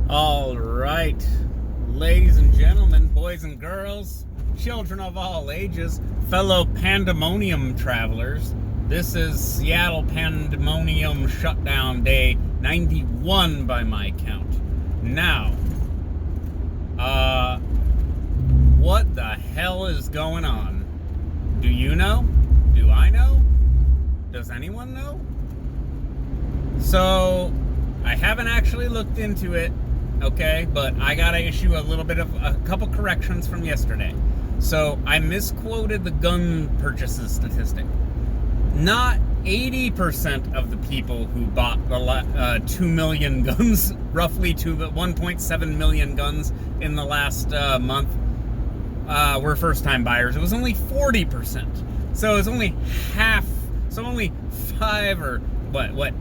All right, ladies and gentlemen, boys and girls, children of all ages, fellow Pandemonium travelers, this is Seattle Pandemonium Shutdown Day 91 by my count. Now, what the hell is going on? Do you know? Do I know? Does anyone know? So, I haven't actually looked into it, okay, but I gotta issue a couple corrections from yesterday. So I misquoted the gun purchases statistic. Not 80% of the people who bought the 2 million guns, roughly 1.7 million guns in the last month, were first-time buyers. It was only 40%. So it's only half. So only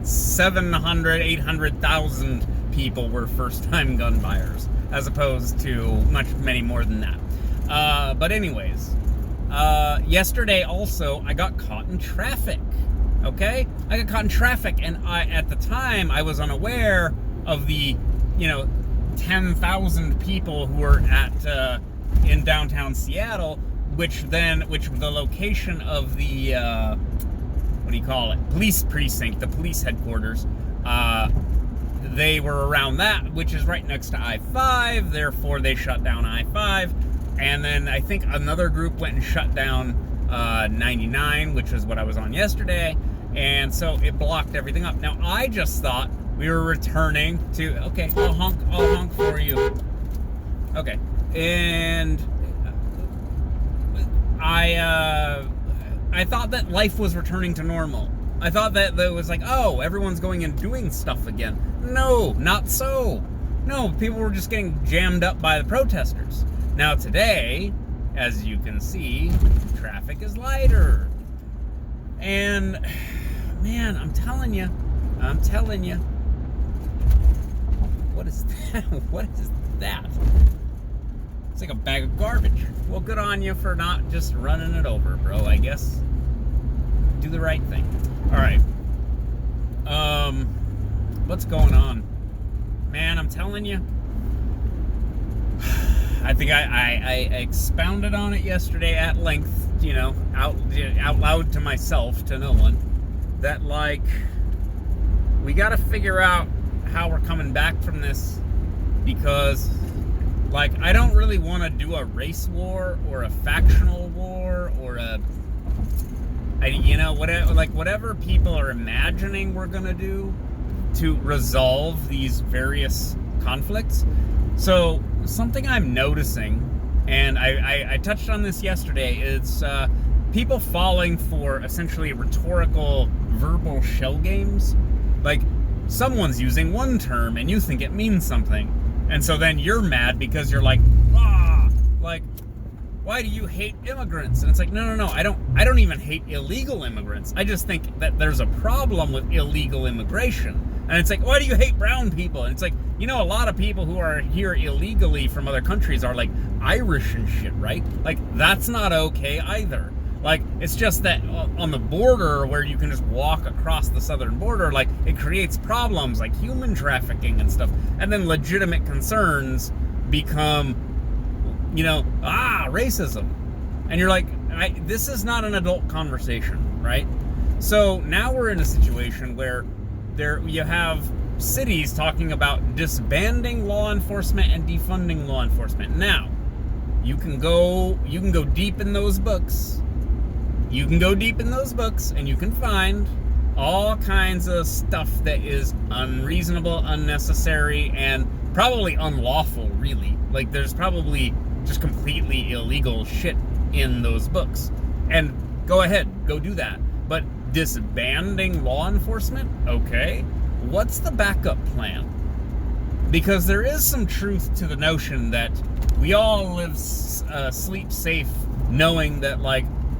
700, 800,000 people were first-time gun buyers, as opposed to many more than that. But anyways, yesterday also, I got caught in traffic, okay? I got caught in traffic, and at the time, I was unaware of the, 10,000 people who were in downtown Seattle, which the location of the, police precinct, the police headquarters, they were around that, which is right next to I-5, therefore they shut down I-5, and then I think another group went and shut down 99, which is what I was on yesterday, and so it blocked everything up. Now, I just thought we were returning to, okay, I'll honk for you. Okay, and I thought that life was returning to normal. I thought that it was like, oh, everyone's going and doing stuff again. No, not so. No, people were just getting jammed up by the protesters. Now today, as you can see, traffic is lighter. And, man, I'm telling you. What is that? What is that? It's like a bag of garbage. Well, good on you for not just running it over, bro, I guess. Do the right thing. All right. What's going on? Man, I'm telling you. I think I expounded on it yesterday at length, out loud to myself, to no one, that, we got to figure out how we're coming back from this, because I don't really want to do a race war or a factional war or whatever people are imagining we're going to do to resolve these various conflicts. So something I'm noticing, and I touched on this yesterday, is people falling for essentially rhetorical verbal shell games. Like, someone's using one term and you think it means something. And so then you're mad because you're like, why do you hate immigrants? And it's like, no, I don't even hate illegal immigrants. I just think that there's a problem with illegal immigration. And it's like, why do you hate brown people? And it's like, a lot of people who are here illegally from other countries are Irish and shit, right? That's not okay either. It's just that on the border where you can just walk across the southern border, it creates problems like human trafficking and stuff. And then legitimate concerns become, racism. And you're like, this is not an adult conversation, right? So now we're in a situation where you have cities talking about disbanding law enforcement and defunding law enforcement. Now, you can go deep in those books. You can go deep in those books and you can find all kinds of stuff that is unreasonable, unnecessary, and probably unlawful, really. There's probably just completely illegal shit in those books. And go ahead, go do that. But disbanding law enforcement? Okay. What's the backup plan? Because there is some truth to the notion that we all sleep safe knowing that,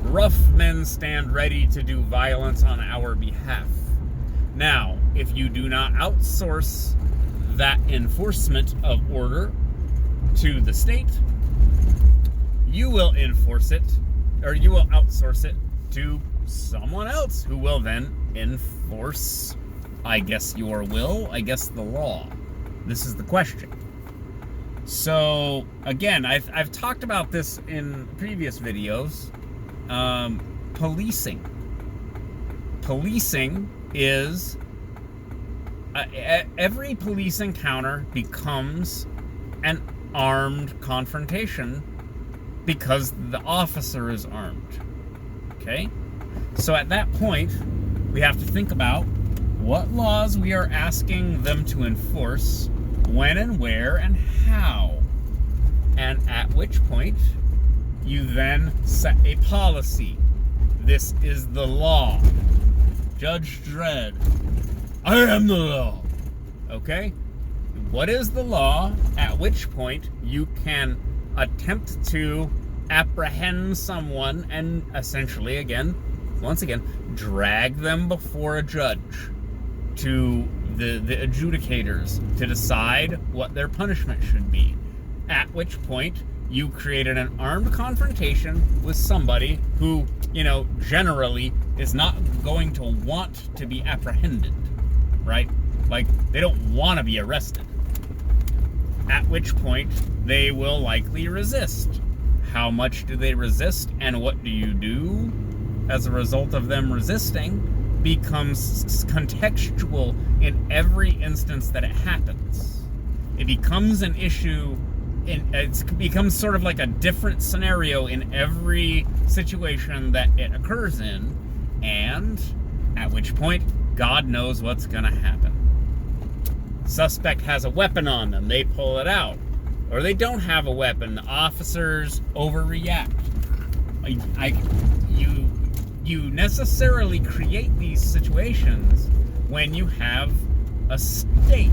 rough men stand ready to do violence on our behalf. Now, if you do not outsource that enforcement of order to the state, you will enforce it, or you will outsource it to someone else who will then enforce, I guess, the law. This is the question. So, again, I've talked about this in previous videos. Policing. Policing is... every police encounter becomes an armed confrontation because the officer is armed. Okay? So at that point, we have to think about what laws we are asking them to enforce, when and where and how. And at which point, you then set a policy. This is the law. Judge Dredd. I am the law. Okay? What is the law? At which point you can attempt to apprehend someone and essentially, once again, drag them before a judge to the adjudicators to decide what their punishment should be. At which point you created an armed confrontation with somebody who, generally is not going to want to be apprehended. Right? Like, they don't want to be arrested. At which point, they will likely resist. How much do they resist, and what do you do as a result of them resisting becomes contextual in every instance that it happens. It becomes an issue, it becomes sort of like a different scenario in every situation that it occurs in, and at which point, God knows what's gonna happen. Suspect has a weapon on them, they pull it out. Or they don't have a weapon, the officers overreact. You necessarily create these situations when you have a state.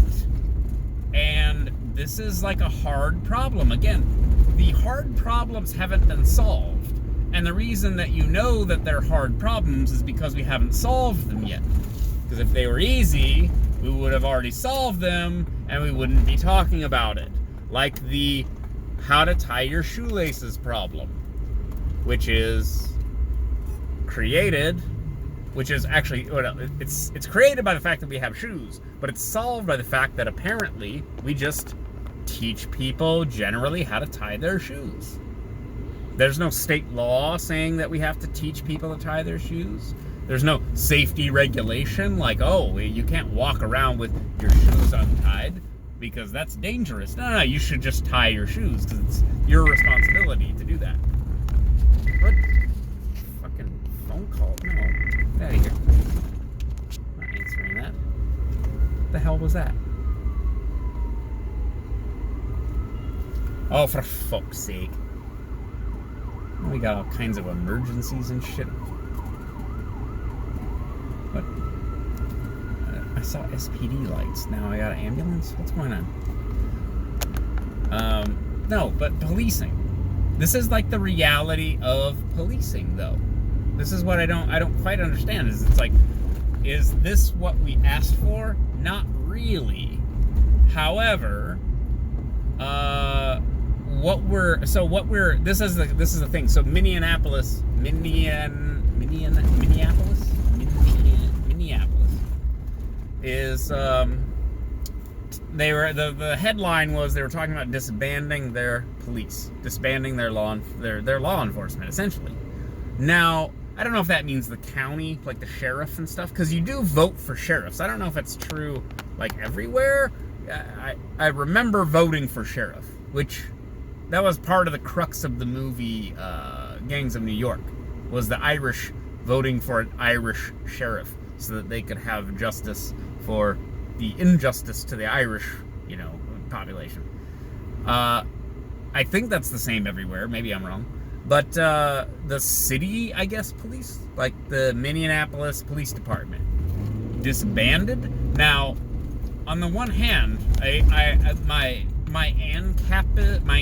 And this is like a hard problem. Again, the hard problems haven't been solved. And the reason that you know that they're hard problems is because we haven't solved them yet. Because if they were easy, we would have already solved them and we wouldn't be talking about it. Like the how to tie your shoelaces problem, which is created, which is actually, it's created by the fact that we have shoes, but it's solved by the fact that apparently we just teach people generally how to tie their shoes. There's no state law saying that we have to teach people to tie their shoes. There's no safety regulation like, oh, you can't walk around with your shoes untied because that's dangerous. No, you should just tie your shoes because it's your responsibility to do that. What? Fucking phone call? No. Get out of here. I'm not answering that. What the hell was that? Oh, for fuck's sake. We got all kinds of emergencies and shit. What? I saw SPD lights. Now I got an ambulance? What's going on? No, but policing. This is like the reality of policing, though. This is what I don't quite understand. Is it's like, is this what we asked for? Not really. However, this is the thing. So Minneapolis is the headline was they were talking about disbanding their police, disbanding their law enforcement essentially. Now, I don't know if that means the county, like the sheriff and stuff, because you do vote for sheriffs. I don't know if it's true like everywhere. I remember voting for sheriff, which that was part of the crux of the movie Gangs of New York, was the Irish voting for an Irish sheriff so that they could have justice for the injustice to the Irish, population. I think that's the same everywhere. Maybe I'm wrong. But the city, I guess, police, like the Minneapolis Police Department, disbanded. Now, on the one hand, my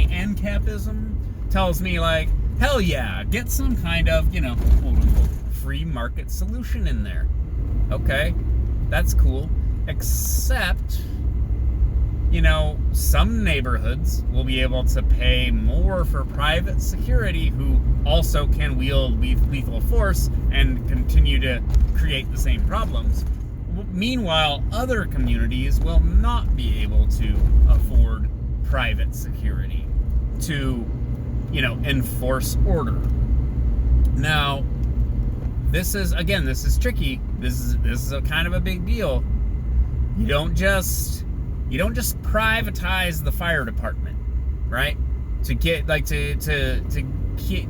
ANCAPism tells me, like, hell yeah, get some kind of, quote unquote, free market solution in there. Okay, that's cool. Except, some neighborhoods will be able to pay more for private security who also can wield lethal force and continue to create the same problems. meanwhile, other communities will not be able to afford private security to, enforce order. Now, this is tricky. This is a kind of a big deal. You don't just privatize the fire department, right? To get to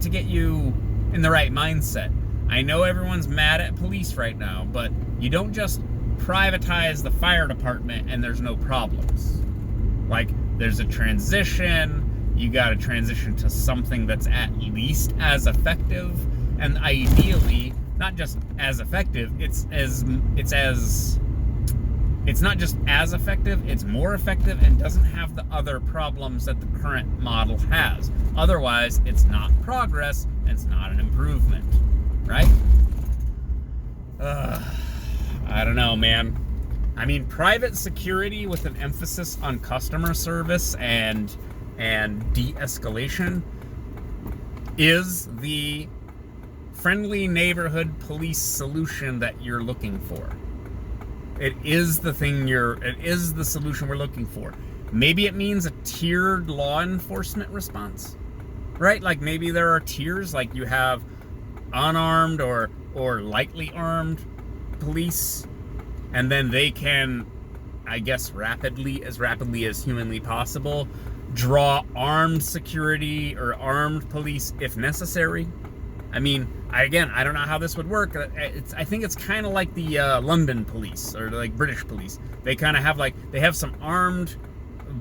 get you in the right mindset. I know everyone's mad at police right now, but you don't just privatize the fire department and there's no problems. Like, there's a transition. You got to transition to something that's at least as effective, and ideally not just as effective. It's not just as effective, it's more effective and doesn't have the other problems that the current model has. Otherwise, it's not progress and it's not an improvement, right? I don't know, man. I mean, private security with an emphasis on customer service and de-escalation is the friendly neighborhood police solution that you're looking for. It is the solution we're looking for. Maybe it means a tiered law enforcement response, right? Like, maybe there are tiers, like you have unarmed or lightly armed police, and then they can, I guess, rapidly as humanly possible, draw armed security or armed police if necessary. I mean, I don't know how this would work. I think it's kind of like the London police or like British police. They kind of have they have some armed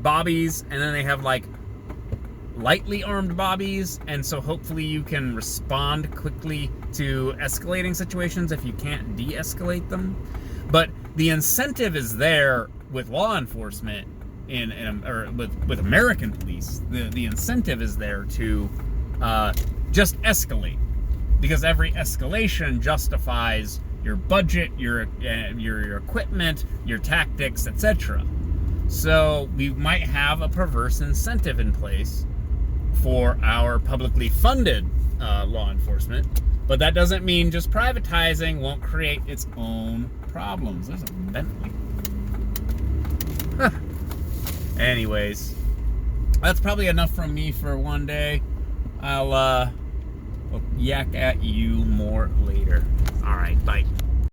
bobbies, and then they have like lightly armed bobbies, and so hopefully you can respond quickly to escalating situations if you can't de-escalate them. But the incentive is there with law enforcement with American police. The incentive is there to just escalate, because every escalation justifies your budget, your equipment, your tactics, etc. So we might have a perverse incentive in place for our publicly funded law enforcement, but that doesn't mean just privatizing won't create its own problems. There's a Bentley. Huh. Anyways, that's probably enough from me for one day. I'll yak at you more later. All right, bye.